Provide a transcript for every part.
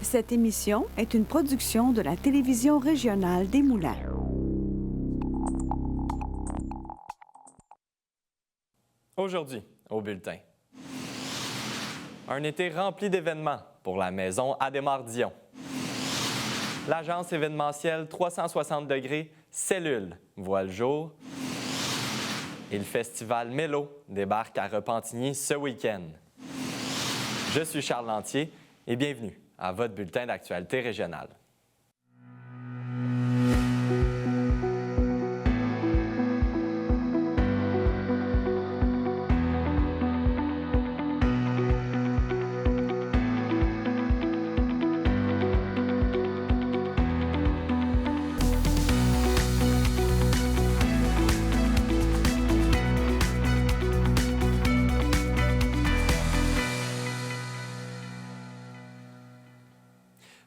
Cette émission est une production de la télévision régionale des Moulins. Aujourd'hui, au bulletin. Un été rempli d'événements pour la maison Adhémar-Dion. L'agence événementielle 360 degrés Cellule voit le jour. Et le festival Mélo débarque à Repentigny ce week-end. Je suis Charles Lantier et bienvenue à votre bulletin d'actualité régionale.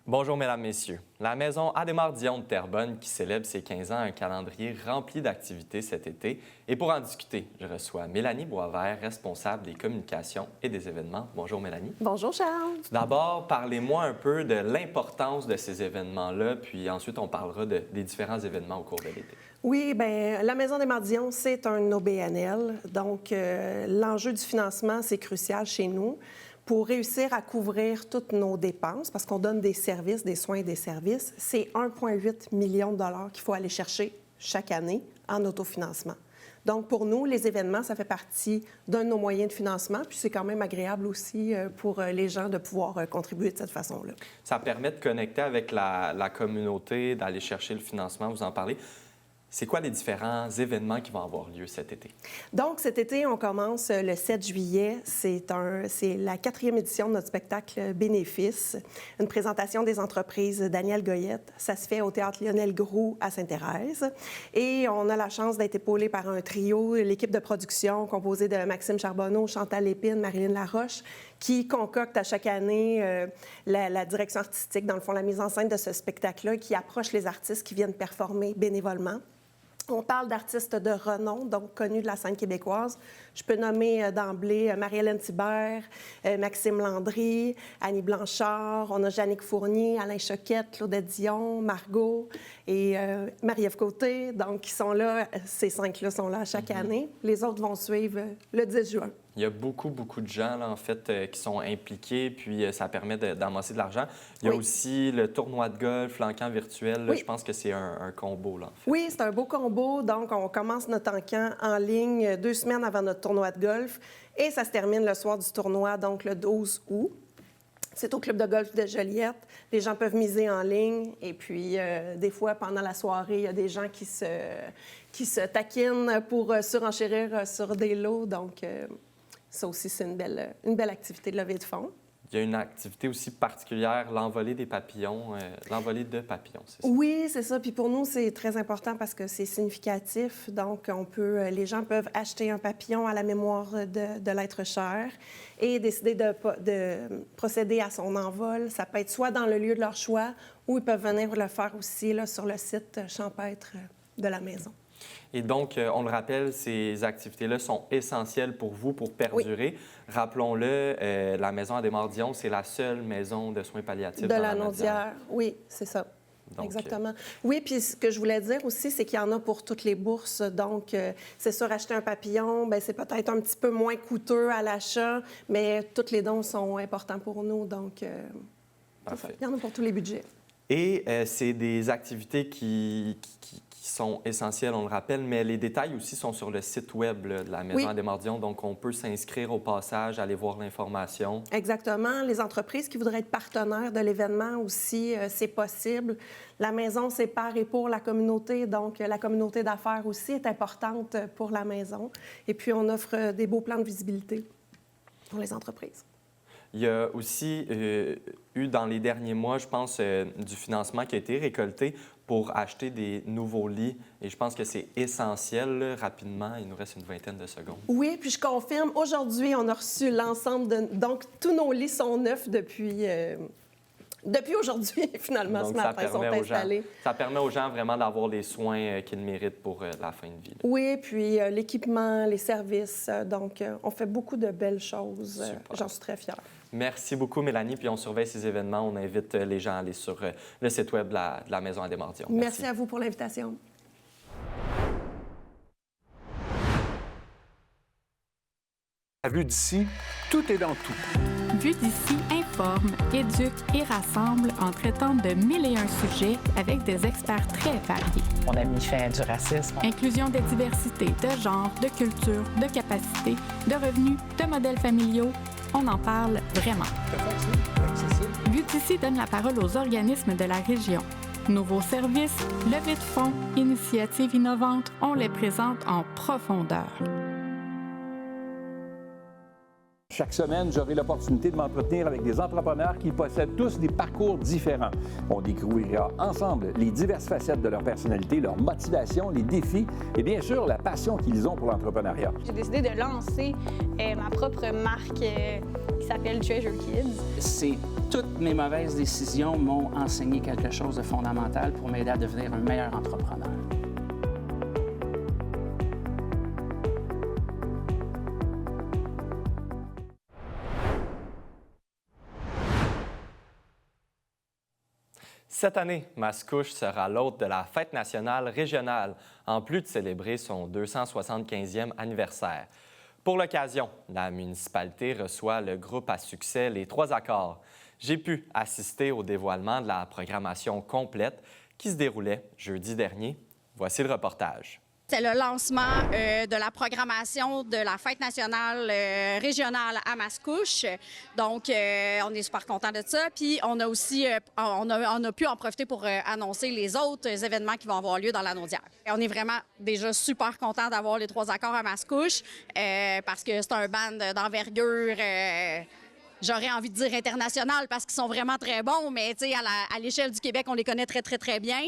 Bonjour, Mesdames, Messieurs. La maison Adhémar-Dion de Terrebonne qui célèbre ses 15 ans a un calendrier rempli d'activités cet été. Et pour en discuter, je reçois Mélanie Boisvert, responsable des communications et des événements. Bonjour, Mélanie. Bonjour, Charles. Tout d'abord, parlez-moi un peu de l'importance de ces événements-là, puis ensuite, on parlera des différents événements au cours de l'été. Oui, bien, la Maison Adhémar-Dion, c'est un OBNL. Donc, l'enjeu du financement, c'est crucial chez nous pour réussir à couvrir toutes nos dépenses, parce qu'on donne des services, des soins et des services. C'est 1,8 million de dollars qu'il faut aller chercher chaque année en autofinancement. Donc, pour nous, les événements, ça fait partie d'un de nos moyens de financement, puis c'est quand même agréable aussi pour les gens de pouvoir contribuer de cette façon-là. Ça permet de connecter avec la communauté, d'aller chercher le financement, vous en parlez. C'est quoi les différents événements qui vont avoir lieu cet été? Donc, cet été, on commence le 7 juillet. C'est la 4e édition de notre spectacle Bénéfice, une présentation des entreprises Daniel Goyette. Ça se fait au Théâtre Lionel Groulx à Sainte-Thérèse. Et on a la chance d'être épaulé par un trio, l'équipe de production composée de Maxime Charbonneau, Chantal Lépine, Marilyn Laroche, qui concocte à chaque année la direction artistique, dans le fond, la mise en scène de ce spectacle-là, qui approche les artistes qui viennent performer bénévolement. On parle d'artistes de renom, donc connus de la scène québécoise. Je peux nommer d'emblée Marie-Hélène Thibert, Maxime Landry, Annie Blanchard, on a Jannick Fournier, Alain Choquette, Claudette Dion, Margot et Marie-Ève Côté. Donc, qui sont là, ces 5-là sont là chaque année. Les autres vont suivre le 10 juin. Il y a beaucoup de gens, là, en fait, qui sont impliqués, puis ça permet d'amasser de l'argent. Il y a aussi le tournoi de golf, l'encan virtuel. Là, je pense que c'est un combo, là, en fait. Oui, c'est un beau combo. Donc, on commence notre encan en ligne 2 semaines avant notre tournoi de golf et ça se termine le soir du tournoi, donc le 12 août. C'est au club de golf de Joliette. Les gens peuvent miser en ligne. Et puis, des fois, pendant la soirée, il y a des gens qui se taquinent pour surenchérir sur des lots. Donc, ça aussi, c'est une belle activité de levée de fonds. Il y a une activité aussi particulière, l'envolée des papillons, l'envolée de papillons, c'est ça? Oui, c'est ça. Puis pour nous, c'est très important parce que c'est significatif. Donc, les gens peuvent acheter un papillon à la mémoire de l'être cher et décider de procéder à son envol. Ça peut être soit dans le lieu de leur choix ou ils peuvent venir le faire aussi là, sur le site champêtre de la maison. Et donc, on le rappelle, ces activités-là sont essentielles pour vous, pour perdurer. Oui. Rappelons-le, la maison Adhémar-Dion, c'est la seule maison de soins palliatifs de la Naudière. Oui, c'est ça. Donc, exactement. Oui, puis ce que je voulais dire aussi, c'est qu'il y en a pour toutes les bourses. Donc, c'est sûr, acheter un papillon, bien, c'est peut-être un petit peu moins coûteux à l'achat, mais tous les dons sont importants pour nous. Donc, il y en a pour tous les budgets. Et c'est des activités qui sont essentielles, on le rappelle, mais les détails aussi sont sur le site web là, de la Maison Adhémar-Dion, donc on peut s'inscrire au passage, aller voir l'information. Exactement. Les entreprises qui voudraient être partenaires de l'événement aussi, c'est possible. La maison, c'est par et pour la communauté, donc la communauté d'affaires aussi est importante pour la maison. Et puis, on offre des beaux plans de visibilité pour les entreprises. Il y a aussi eu dans les derniers mois, je pense, du financement qui a été récolté pour acheter des nouveaux lits. Et je pense que c'est essentiel, là, rapidement. Il nous reste une vingtaine de secondes. Oui, puis je confirme, aujourd'hui, on a reçu l'ensemble de... Donc, tous nos lits sont neufs depuis Depuis aujourd'hui, finalement, Donc, ce matin, ils sont installés. Ça permet aux gens vraiment d'avoir les soins qu'ils méritent pour la fin de vie. Là. Oui, puis l'équipement, les services. Donc, on fait beaucoup de belles choses. J'en suis très fière. Merci beaucoup, Mélanie. Puis on surveille ces événements. On invite les gens à aller sur le site web de la Maison Adémar-Dion. Merci à vous pour l'invitation. À Vue d'ici, tout est dans tout. Vue d'ici informe, éduque et rassemble en traitant de 1001 sujets avec des experts très variés. On a mis fin du racisme. Inclusion des diversités de genre, de culture, de capacité, de revenus, de modèles familiaux. On en parle vraiment. Vue d'ici donne la parole aux organismes de la région. Nouveaux services, levées de fonds, initiatives innovantes, on les présente en profondeur. Chaque semaine, j'aurai l'opportunité de m'entretenir avec des entrepreneurs qui possèdent tous des parcours différents. On découvrira ensemble les diverses facettes de leur personnalité, leur motivation, les défis et bien sûr la passion qu'ils ont pour l'entrepreneuriat. J'ai décidé de lancer ma propre marque qui s'appelle Treasure Kids. Toutes mes mauvaises décisions m'ont enseigné quelque chose de fondamental pour m'aider à devenir un meilleur entrepreneur. Cette année, Mascouche sera l'hôte de la Fête nationale régionale, en plus de célébrer son 275e anniversaire. Pour l'occasion, la municipalité reçoit le groupe à succès Les Trois Accords. J'ai pu assister au dévoilement de la programmation complète qui se déroulait jeudi dernier. Voici le reportage. C'est le lancement de la programmation de la Fête nationale régionale à Mascouche. Donc, on est super contents de ça. Puis, on a aussi on a pu en profiter pour annoncer les autres événements qui vont avoir lieu dans la Naudière. On est vraiment déjà super contents d'avoir les Trois Accords à Mascouche parce que c'est un band d'envergure. J'aurais envie de dire international parce qu'ils sont vraiment très bons, mais tu sais, à l'échelle du Québec, on les connaît très, très, très bien.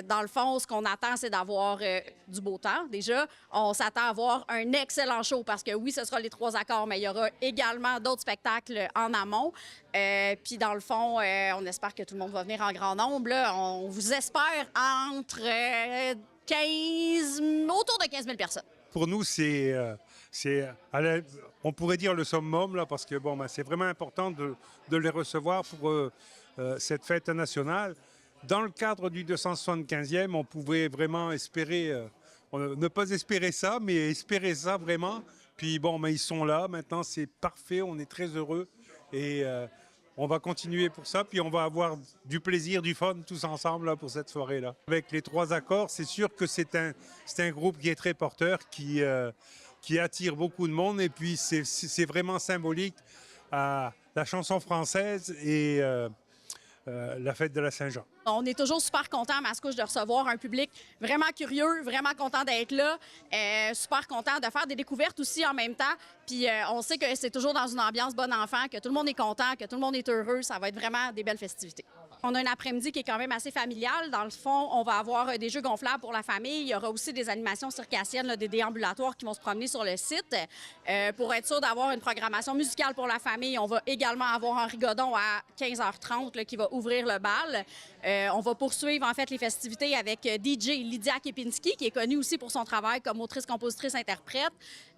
Dans le fond, ce qu'on attend, c'est d'avoir du beau temps, déjà. On s'attend à avoir un excellent show parce que oui, ce sera les Trois Accords, mais il y aura également d'autres spectacles en amont. Puis dans le fond, on espère que tout le monde va venir en grand nombre. Là. On vous espère entre autour de 15 000 personnes. Pour nous, on pourrait dire le summum, là, parce que bon, c'est vraiment important de les recevoir pour cette fête nationale. Dans le cadre du 275e, on pouvait vraiment espérer, ne pas espérer ça, mais espérer ça vraiment. Puis bon, ils sont là, maintenant c'est parfait, on est très heureux et on va continuer pour ça. Puis on va avoir du plaisir, du fun tous ensemble là, pour cette soirée-là. Avec les Trois Accords, c'est sûr que c'est un groupe qui est très porteur, qui attire beaucoup de monde et puis c'est vraiment symbolique à la chanson française et la fête de la Saint-Jean. On est toujours super contents à Mascouche de recevoir un public vraiment curieux, vraiment content d'être là, super content de faire des découvertes aussi en même temps. Puis on sait que c'est toujours dans une ambiance bon enfant, que tout le monde est content, que tout le monde est heureux. Ça va être vraiment des belles festivités. On a un après-midi qui est quand même assez familial. Dans le fond, on va avoir des jeux gonflables pour la famille. Il y aura aussi des animations circassiennes, là, des déambulatoires qui vont se promener sur le site. Pour être sûr d'avoir une programmation musicale pour la famille, on va également avoir Henri Godon à 15h30 là, qui va ouvrir le bal. On va poursuivre en fait les festivités avec DJ Lydia Kepinski, qui est connue aussi pour son travail comme autrice, compositrice, interprète.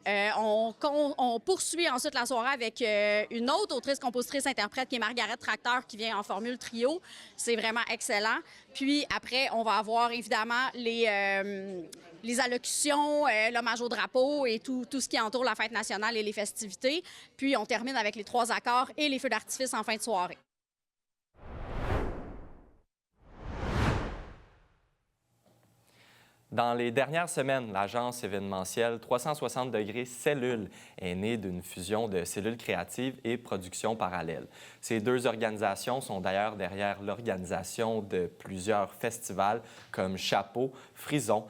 On poursuit ensuite la soirée avec une autre autrice, compositrice, interprète qui est Margaret Tracteur qui vient en formule trio. C'est vraiment excellent. Puis après, on va avoir évidemment les allocutions, l'hommage au drapeau et tout ce qui entoure la fête nationale et les festivités. Puis on termine avec les Trois Accords et les feux d'artifice en fin de soirée. Dans les dernières semaines, l'agence événementielle 360 degrés Cellules est née d'une fusion de Cellules créatives et Production parallèle. Ces deux organisations sont d'ailleurs derrière l'organisation de plusieurs festivals comme Chapeau, Frisson,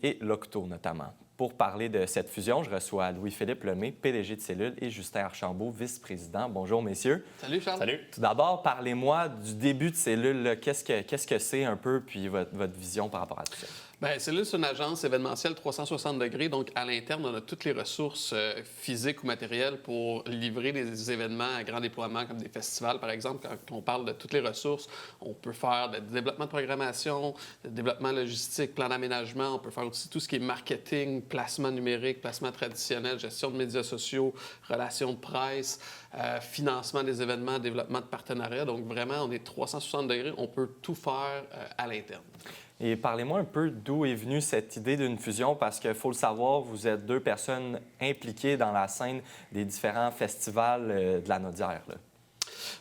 et l'Octo notamment. Pour parler de cette fusion, je reçois Louis-Philippe Lemay, PDG de Cellules, et Justin Archambault, vice-président. Bonjour, messieurs. Salut, Charles. Salut. Tout d'abord, parlez-moi du début de Cellules. Qu'est-ce que c'est un peu, puis votre vision par rapport à tout ça? Bien, Cellule, c'est une agence événementielle 360 degrés. Donc, à l'interne, on a toutes les ressources physiques ou matérielles pour livrer des événements à grand déploiement, comme des festivals, par exemple. Quand on parle de toutes les ressources, on peut faire du développement de programmation, du développement logistique, plan d'aménagement. On peut faire aussi tout ce qui est marketing, placement numérique, placement traditionnel, gestion de médias sociaux, relations de presse, financement des événements, développement de partenariats. Donc, vraiment, on est 360 degrés. On peut tout faire à l'interne. Et parlez-moi un peu d'où est venue cette idée d'une fusion, parce qu'il faut le savoir, vous êtes 2 personnes impliquées dans la scène des différents festivals de la Naudière, là.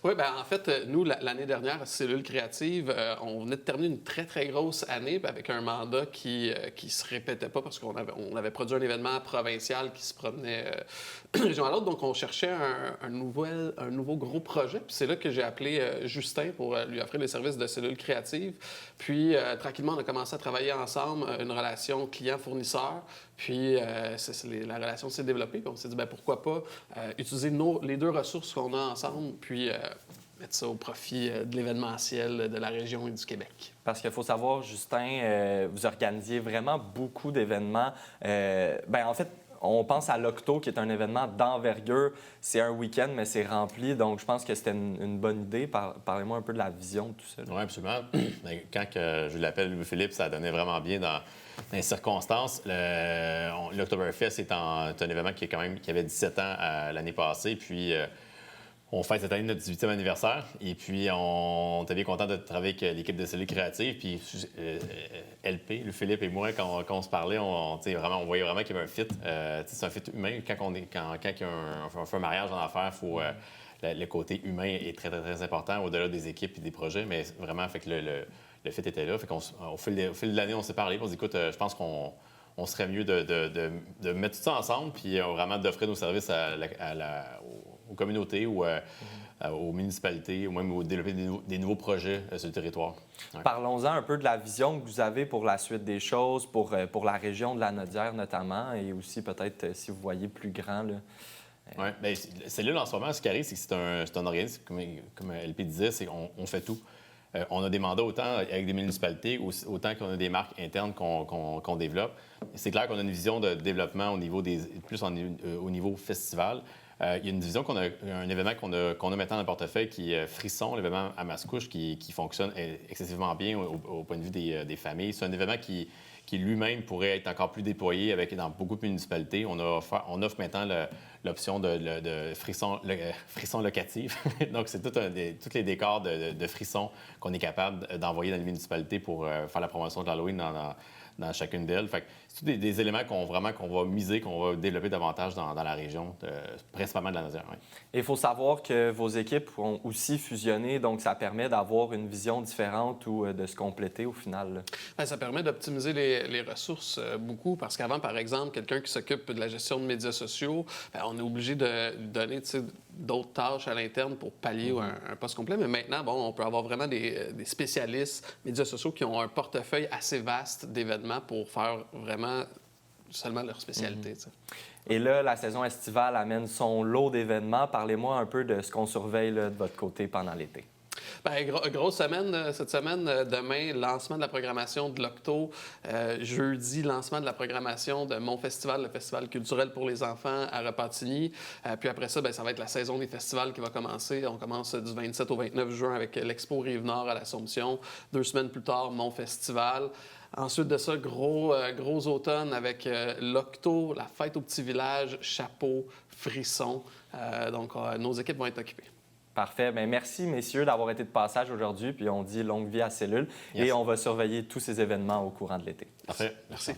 Oui, bien, en fait, nous, l'année dernière, à Cellule Créative, on venait de terminer une très, très grosse année avec un mandat qui ne se répétait pas parce qu'on avait produit un événement provincial qui se promenait d'une région à l'autre. Donc, on cherchait un nouveau gros projet. Puis c'est là que j'ai appelé Justin pour lui offrir les services de Cellule Créative. Puis, tranquillement, on a commencé à travailler ensemble, une relation client-fournisseur. Puis, la relation s'est développée. Puis on s'est dit, bien, pourquoi pas utiliser les 2 ressources qu'on a ensemble, puis mettre ça au profit de l'événementiel de la région et du Québec. Parce qu'il faut savoir, Justin, vous organisiez vraiment beaucoup d'événements. En fait, on pense à l'Octo, qui est un événement d'envergure. C'est un week-end, mais c'est rempli. Donc, je pense que c'était une bonne idée. Parlez-moi un peu de la vision de tout ça. Oui, absolument. Quand je l'appelle Louis-Philippe, ça donnait vraiment bien dans les circonstances. L'Octoberfest, c'est un événement qui avait 17 ans l'année passée. Puis, on fête cette année notre 18e anniversaire. Et puis, on était bien content de travailler avec l'équipe de Cellule Créative. Puis, LP, Philippe et moi, quand on se parlait, on voyait vraiment qu'il y avait un fit. C'est un fit humain. Quand il y a un mariage en affaires, le côté humain est très, très, très important au-delà des équipes et des projets. Mais vraiment, fait que le fit était là. Fait au fil de l'année, on s'est parlé. On s'est dit, écoute, je pense qu'on serait mieux de mettre tout ça ensemble puis vraiment d'offrir nos services aux communautés ou aux municipalités ou même développer des nouveaux projets sur le territoire. Ouais. Parlons-en un peu de la vision que vous avez pour la suite des choses, pour la région de la Naudière notamment, et aussi peut-être si vous voyez plus grand. Oui, bien, Cellule, en ce moment, ce qui arrive, c'est que c'est un organisme, comme LP disait, c'est qu'on fait tout. On a des mandats autant avec des municipalités, autant qu'on a des marques internes qu'on développe. C'est clair qu'on a une vision de développement au niveau au niveau festival. Il y a une division un événement qu'on a maintenant dans le portefeuille qui est Frisson, l'événement à Mascouche, qui fonctionne excessivement bien au point de vue des familles. C'est un événement qui lui-même pourrait être encore plus déployé dans beaucoup de municipalités. On offre maintenant l'option de frisson locatif. Donc, c'est tous les décors de frissons qu'on est capable d'envoyer dans les municipalités pour faire la promotion de l'Halloween dans chacune d'elles. Fait que c'est tous des éléments qu'on va miser, qu'on va développer davantage dans la région, principalement de la Naudière. Oui. Et il faut savoir que vos équipes ont aussi fusionné, donc ça permet d'avoir une vision différente ou de se compléter au final. Bien, ça permet d'optimiser les ressources beaucoup, parce qu'avant, par exemple, quelqu'un qui s'occupe de la gestion de médias sociaux, bien, on est obligé de donner d'autres tâches à l'interne pour pallier un poste complet. Mais maintenant, on peut avoir vraiment des spécialistes médias sociaux qui ont un portefeuille assez vaste d'événements pour faire vraiment seulement leur spécialité. Et là, la saison estivale amène son lot d'événements. Parlez-moi un peu de ce qu'on surveille là, de votre côté pendant l'été. Bien, grosse semaine cette semaine. Demain, lancement de la programmation de l'Octo. Jeudi, lancement de la programmation de mon festival, le Festival culturel pour les enfants à Repentigny. Puis après ça, bien, ça va être la saison des festivals qui va commencer. On commence du 27 au 29 juin avec l'Expo Rive-Nord à l'Assomption. 2 semaines plus tard, mon festival. Ensuite de ça, gros automne avec l'Octo, la fête au petit village, chapeau, frisson. Donc, nos équipes vont être occupées. Parfait. Bien, merci, messieurs, d'avoir été de passage aujourd'hui. Puis on dit longue vie à Cellule. Yes. Et on va surveiller tous ces événements au courant de l'été. Parfait. Merci.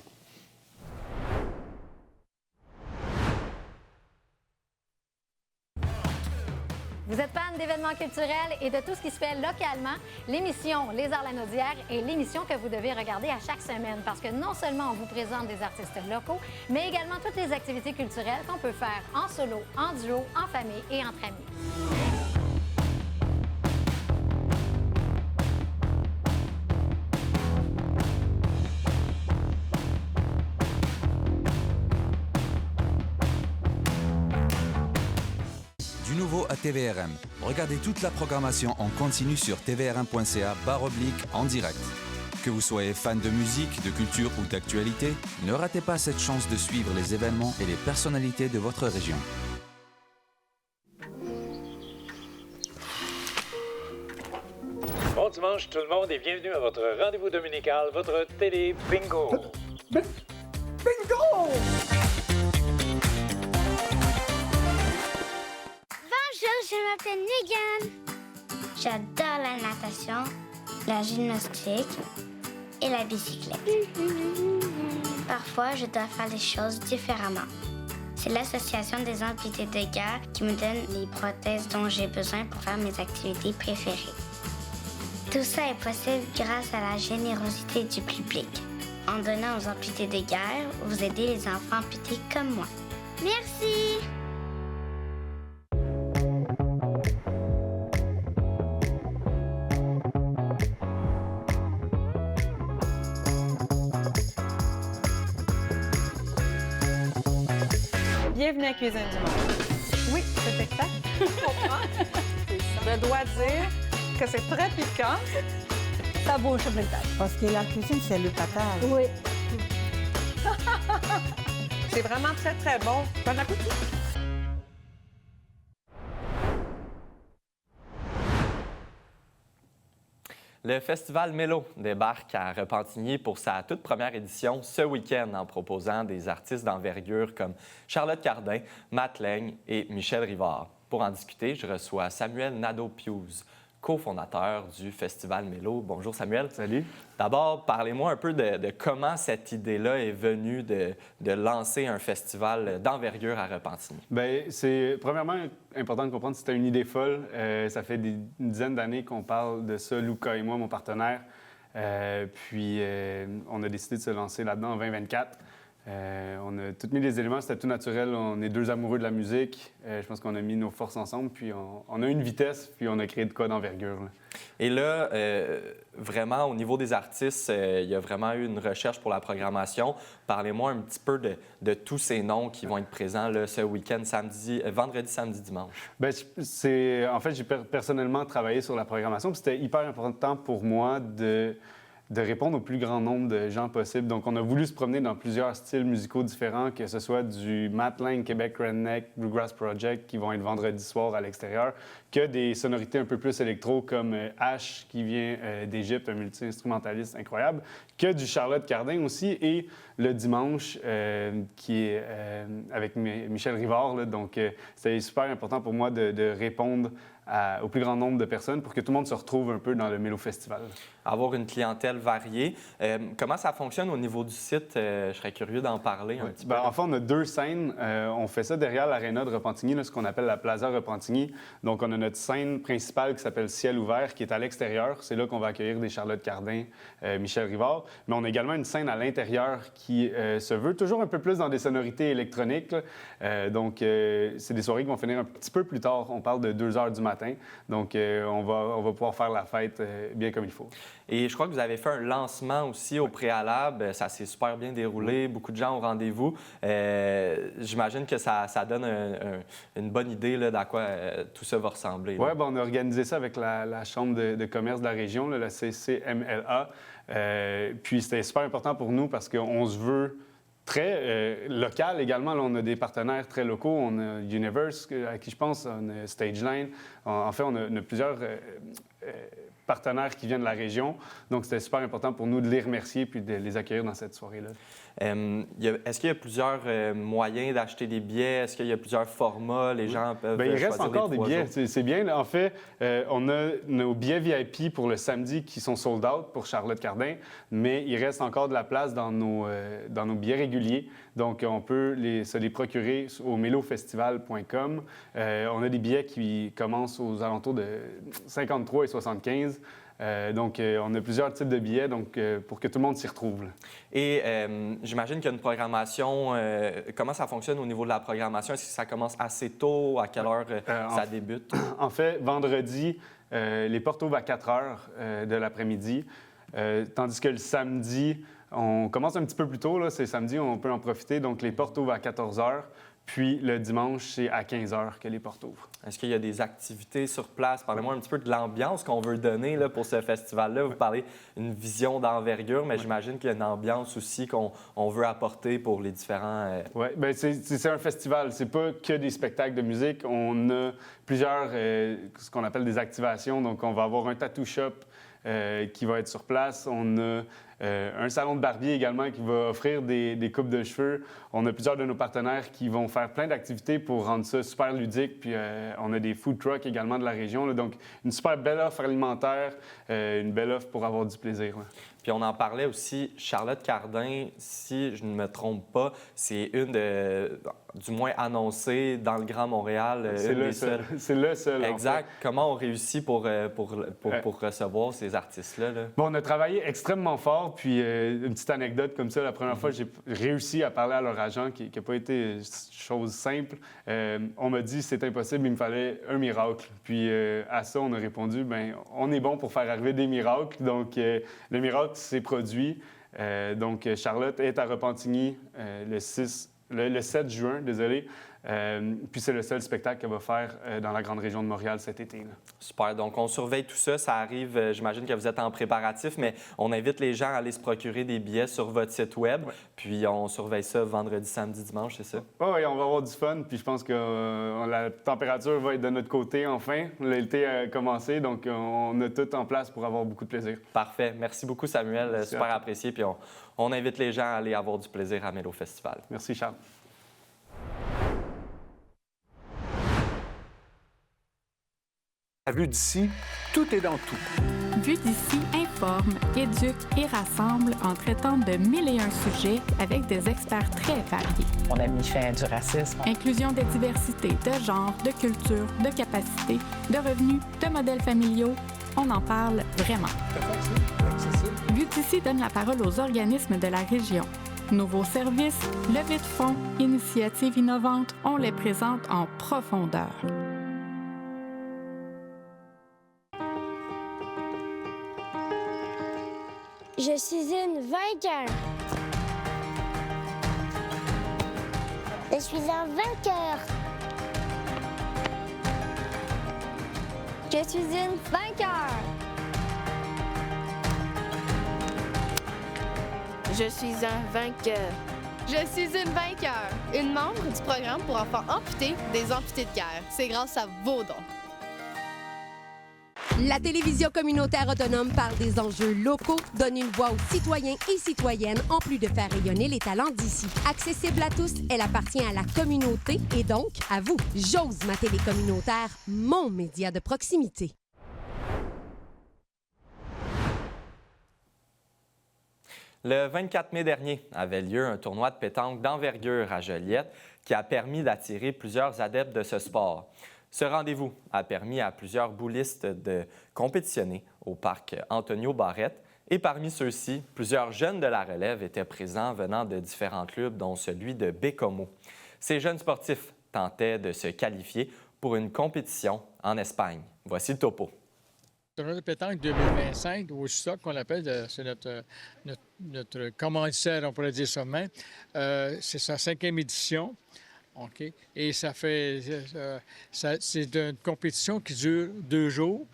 Vous êtes fan d'événements culturels et de tout ce qui se fait localement, l'émission Les Arts La Naudière est l'émission que vous devez regarder à chaque semaine parce que non seulement on vous présente des artistes locaux, mais également toutes les activités culturelles qu'on peut faire en solo, en duo, en famille et entre amis. Nouveau à TVRM. Regardez toute la programmation en continu sur tvrm.ca/en direct. Que vous soyez fan de musique, de culture ou d'actualité, ne ratez pas cette chance de suivre les événements et les personnalités de votre région. Bon dimanche tout le monde et bienvenue à votre rendez-vous dominical, votre télé bingo. Bingo! Bonjour, je m'appelle Megan. J'adore la natation, la gymnastique et la bicyclette. Parfois, je dois faire les choses différemment. C'est l'association des amputés de guerre qui me donne les prothèses dont j'ai besoin pour faire mes activités préférées. Tout ça est possible grâce à la générosité du public. En donnant aux amputés de guerre, vous aidez les enfants amputés comme moi. Merci! Bienvenue à Cuisine du Monde. Oui, c'est exact. Je comprends. Je dois dire que c'est très piquant. Ça bouge sur le table. Parce que la cuisine, c'est le patate. Oui. C'est vraiment très, très bon. Bon appétit. Le Festival Mélo débarque à Repentigny pour sa toute première édition ce week-end en proposant des artistes d'envergure comme Charlotte Cardin, Matt Laigne et Michel Rivard. Pour en discuter, je reçois Samuel Nadeau-Pius, cofondateur du Festival Mélo. Bonjour Samuel. Salut. D'abord, parlez-moi un peu de comment cette idée-là est venue de lancer un festival d'envergure à Repentigny. Bien, c'est premièrement important de comprendre que c'était une idée folle. Ça fait une dizaine d'années qu'on parle de ça, Luca et moi, mon partenaire. Puis on a décidé de se lancer là-dedans en 2024. On a tout mis les éléments, c'était tout naturel. On est deux amoureux de la musique. Je pense qu'on a mis nos forces ensemble, puis on a une vitesse, puis on a créé de quoi d'envergure. Et là, vraiment, au niveau des artistes, il y a vraiment eu une recherche pour la programmation. Parlez-moi un petit peu de tous ces noms qui vont être présents là, ce week-end, vendredi, samedi, dimanche. Bien, en fait, j'ai personnellement travaillé sur la programmation, puis c'était hyper important pour moi de répondre au plus grand nombre de gens possible. Donc, on a voulu se promener dans plusieurs styles musicaux différents, que ce soit du Matt Laigne, Québec Redneck, Bluegrass Project, qui vont être vendredi soir à l'extérieur, que des sonorités un peu plus électro, comme Ash, qui vient d'Égypte, un multi-instrumentaliste incroyable, que du Charlotte Cardin aussi, et le dimanche, qui est avec Michel Rivard. Là. Donc, c'était super important pour moi de répondre au plus grand nombre de personnes pour que tout le monde se retrouve un peu dans le Mélo Festival. Avoir une clientèle variée. Comment ça fonctionne au niveau du site? Je serais curieux d'en parler un petit peu. En fait, on a deux scènes. On fait ça derrière l'aréna de Repentigny, là, ce qu'on appelle la Plaza Repentigny. Donc, on a notre scène principale qui s'appelle Ciel ouvert, qui est à l'extérieur. C'est là qu'on va accueillir des Charlotte Cardin, Michel Rivard. Mais on a également une scène à l'intérieur qui se veut toujours un peu plus dans des sonorités électroniques. Donc, c'est des soirées qui vont finir un petit peu plus tard. On parle de 2 heures du matin. Donc, on va pouvoir faire la fête bien comme il faut. Et je crois que vous avez fait un lancement aussi au préalable. Ça s'est super bien déroulé. Beaucoup de gens au rendez-vous. J'imagine que ça donne une bonne idée là, d'à quoi tout ça va ressembler. Oui, on a organisé ça avec la Chambre de commerce de la région, là, la CCMLA. Puis c'était super important pour nous parce qu'on se veut très local également. Là, on a des partenaires très locaux. On a Universe, à qui je pense, on a Stageline. En fait, on a plusieurs partenaires qui viennent de la région. Donc, c'était super important pour nous de les remercier puis de les accueillir dans cette soirée-là. Est-ce qu'il y a plusieurs moyens d'acheter des billets? Est-ce qu'il y a plusieurs formats? Les gens peuvent il reste choisir encore des billets. jours? C'est bien. En fait, on a nos billets VIP pour le samedi qui sont sold out pour Charlotte Cardin, mais il reste encore de la place dans nos billets réguliers. Donc, on peut se les procurer au melofestival.com. On a des billets qui commencent aux alentours de 53 et 75. Donc, on a plusieurs types de billets pour que tout le monde s'y retrouve. Là. Et j'imagine qu'il y a une programmation. Comment ça fonctionne au niveau de la programmation? Est-ce que ça commence assez tôt? À quelle heure ça débute? En fait, vendredi, les portes ouvrent à 4 heures de l'après-midi, tandis que le samedi, on commence un petit peu plus tôt. Là, c'est samedi, on peut en profiter. Donc, les portes ouvrent à 14 heures. Puis le dimanche, c'est à 15 h que les portes ouvrent. Est-ce qu'il y a des activités sur place? Parlez-moi un petit peu de l'ambiance qu'on veut donner là, pour ce festival-là. Vous parlez d'une vision d'envergure, mais j'imagine qu'il y a une ambiance aussi qu'on veut apporter pour les différents... Oui, bien, c'est un festival. C'est pas que des spectacles de musique. On a plusieurs, ce qu'on appelle des activations. Donc, on va avoir un tattoo shop qui va être sur place. On a un salon de barbier également qui va offrir des coupes de cheveux. On a plusieurs de nos partenaires qui vont faire plein d'activités pour rendre ça super ludique. Puis on a des food trucks également de la région. Là. Donc, une super belle offre alimentaire, une belle offre pour avoir du plaisir. Là. Puis on en parlait aussi, Charlotte Cardin, si je ne me trompe pas, c'est une du moins annoncée dans le Grand Montréal. C'est le seul. C'est le seul. Exact. En fait. Comment on réussit pour recevoir ces artistes-là? Là? Bon, on a travaillé extrêmement fort. Puis une petite anecdote comme ça, la première fois, j'ai réussi à parler à leur agent, qui n'a pas été chose simple. On m'a dit c'est impossible, il me fallait un miracle. Puis à ça, on a répondu, bien, on est bon pour faire arriver des miracles. Donc, le miracle s'est produit. Donc, Charlotte est à Repentigny le 7 juin, désolé. Puis c'est le seul spectacle qu'elle va faire dans la grande région de Montréal cet été. Là. Super. Donc, on surveille tout ça. Ça arrive, j'imagine que vous êtes en préparatif, mais on invite les gens à aller se procurer des billets sur votre site Web. Ouais. Puis, on surveille ça vendredi, samedi, dimanche, c'est ça? Oui, on va avoir du fun. Puis, je pense que la température va être de notre côté enfin. L'été a commencé, donc on a tout en place pour avoir beaucoup de plaisir. Parfait. Merci beaucoup, Samuel. Merci super apprécié. Puis, on invite les gens à aller avoir du plaisir à Mélo Festival. Merci, Charles. À Vue d'ici, tout est dans tout. Vue d'ici informe, éduque et rassemble en traitant de 1001 sujets avec des experts très variés. On a mis fin du racisme. Inclusion des diversités de genre, de culture, de capacité, de revenus, de modèles familiaux. On en parle vraiment. Vue d'ici donne la parole aux organismes de la région. Nouveaux services, levée de fonds, initiatives innovantes, on les présente en profondeur. Je suis une vainqueur. Je suis un vainqueur. Je suis une vainqueur. Je suis un vainqueur. Je suis une vainqueur. Une membre du programme pour enfants amputés des amputés de guerre. C'est grâce à vos dons. La télévision communautaire autonome parle des enjeux locaux, donne une voix aux citoyens et citoyennes en plus de faire rayonner les talents d'ici. Accessible à tous, elle appartient à la communauté et donc à vous. J'ose ma télé communautaire, mon média de proximité. Le 24 mai dernier avait lieu un tournoi de pétanque d'envergure à Joliette qui a permis d'attirer plusieurs adeptes de ce sport. Ce rendez-vous a permis à plusieurs boulistes de compétitionner au parc Antonio Barrette et parmi ceux-ci, plusieurs jeunes de la relève étaient présents venant de différents clubs, dont celui de Bécomo. Ces jeunes sportifs tentaient de se qualifier pour une compétition en Espagne. Voici le topo. Le tournoi de pétanque 2025, au SOC qu'on l'appelle, c'est notre commanditaire, on pourrait dire ça même. C'est sa 5e édition. OK. Et c'est une compétition qui dure 2 jours,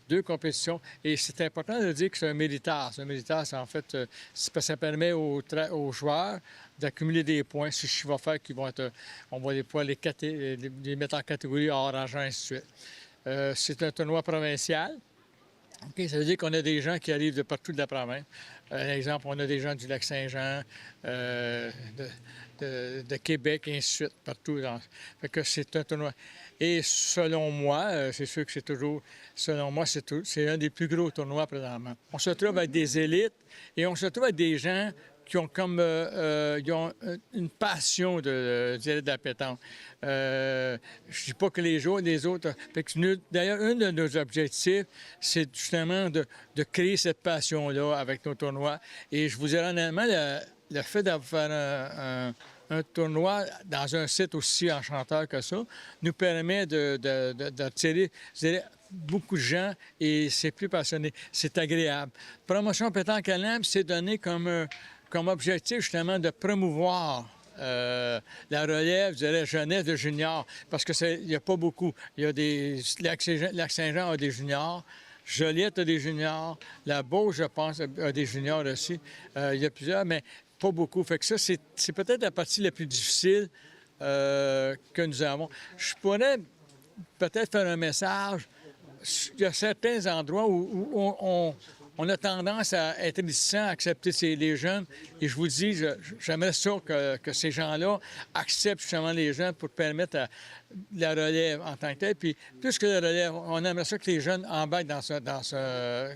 2 compétitions. Et c'est important de dire que c'est un méritage. Un méritage, en fait, ça permet aux joueurs d'accumuler des points sur chiffre d'affaires qui vont être, on va les mettre en catégorie or, argent, et ainsi de suite. C'est un tournoi provincial. Okay, ça veut dire qu'on a des gens qui arrivent de partout de la province. Par exemple, on a des gens du Lac-Saint-Jean, de Québec, et ainsi de suite, partout. Fait que c'est un tournoi. Et selon moi, c'est sûr que c'est toujours... Selon moi, c'est un des plus gros tournois présentement. On se trouve avec des élites et on se trouve avec des gens qui ont comme ils ont une passion de la pétanque. Je ne dis pas que les autres... D'ailleurs, un de nos objectifs, c'est justement de créer cette passion-là avec nos tournois. Et je vous dirais honnêtement, le fait d'avoir un tournoi dans un site aussi enchanteur que ça nous permet d'attirer beaucoup de gens et c'est plus passionné. C'est agréable. Promotion Pétanque Canam, c'est donné comme objectif justement de promouvoir La relève, je dirais jeunesse de juniors, parce qu'il n'y a pas beaucoup. Il y a des... Lac-Saint-Jean a des juniors, Joliette a des juniors, la Beauce, je pense, a des juniors aussi. Il y a plusieurs, mais pas beaucoup. Fait que ça, c'est peut-être la partie la plus difficile que nous avons. Je pourrais peut-être faire un message. Il y a certains endroits où on a tendance à être réticent à accepter les jeunes. Et je vous dis, j'aimerais ça que ces gens-là acceptent justement les jeunes pour permettre la relève en tant que telle. Puis plus que la relève, on aimerait ça que les jeunes embarquent dans ce.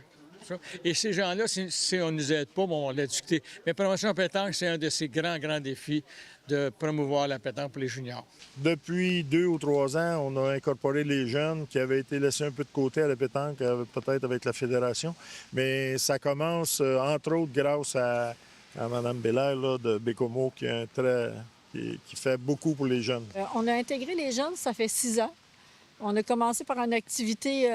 Et ces gens-là, si on ne nous aide pas, bon, on l'a discuté. Mais promotion pétanque, c'est un de ces grands défis de promouvoir la pétanque pour les juniors. Depuis 2 ou 3 ans, on a incorporé les jeunes qui avaient été laissés un peu de côté à la pétanque, peut-être avec la fédération. Mais ça commence, entre autres, grâce à Mme Bélair là, de Bécomo, qui fait beaucoup pour les jeunes. On a intégré les jeunes, ça fait 6 ans. On a commencé par une activité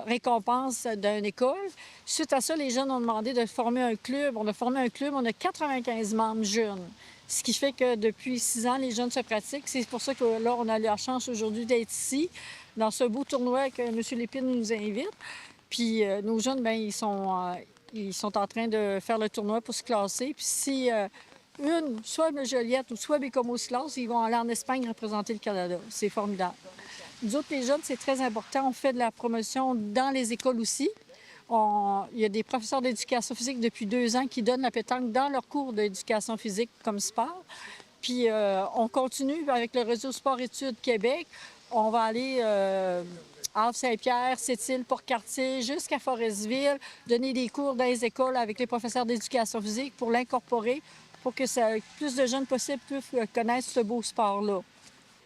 récompense d'une école. Suite à ça, les jeunes ont demandé de former un club. On a formé un club, on a 95 membres jeunes. Ce qui fait que depuis 6 ans, les jeunes se pratiquent. C'est pour ça que là, on a la chance aujourd'hui d'être ici, dans ce beau tournoi que M. Lépine nous invite. Puis nos jeunes, bien, ils sont en train de faire le tournoi pour se classer. Puis si soit Joliette ou soit Bécomo se classe, ils vont aller en Espagne représenter le Canada. C'est formidable. Nous autres, les jeunes, c'est très important. On fait de la promotion dans les écoles aussi. Il y a des professeurs d'éducation physique depuis 2 ans qui donnent la pétanque dans leurs cours d'éducation physique comme sport. Puis on continue avec le réseau Sport-Études Québec. On va aller à Havre-Saint-Pierre, Sept-Îles, Port-Cartier, jusqu'à Forestville, donner des cours dans les écoles avec les professeurs d'éducation physique pour l'incorporer, pour que plus de jeunes possible puissent connaître ce beau sport-là.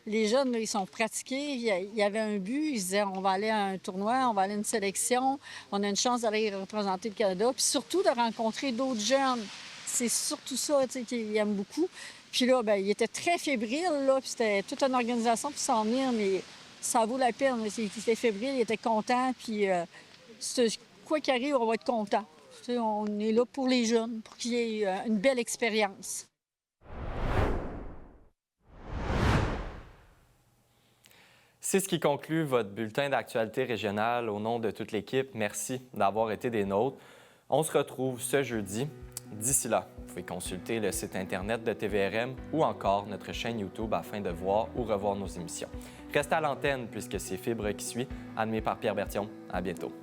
Les jeunes, là, ils sont pratiqués. Il y avait un but. Ils disaient, on va aller à un tournoi, on va aller à une sélection. On a une chance d'aller représenter le Canada. Puis surtout, de rencontrer d'autres jeunes. C'est surtout ça, tu sais, qu'ils aiment beaucoup. Puis là, bien, il était très fébrile, là. Puis c'était toute une organisation pour s'en venir, mais ça vaut la peine. Il était fébrile, il était content. Puis quoi qu'il arrive, on va être content. Tu sais, on est là pour les jeunes, pour qu'il y ait une belle expérience. C'est ce qui conclut votre bulletin d'actualité régionale. Au nom de toute l'équipe, merci d'avoir été des nôtres. On se retrouve ce jeudi. D'ici là, vous pouvez consulter le site Internet de TVRM ou encore notre chaîne YouTube afin de voir ou revoir nos émissions. Restez à l'antenne puisque c'est Fibre qui suit, animé par Pierre Berthiaume. À bientôt.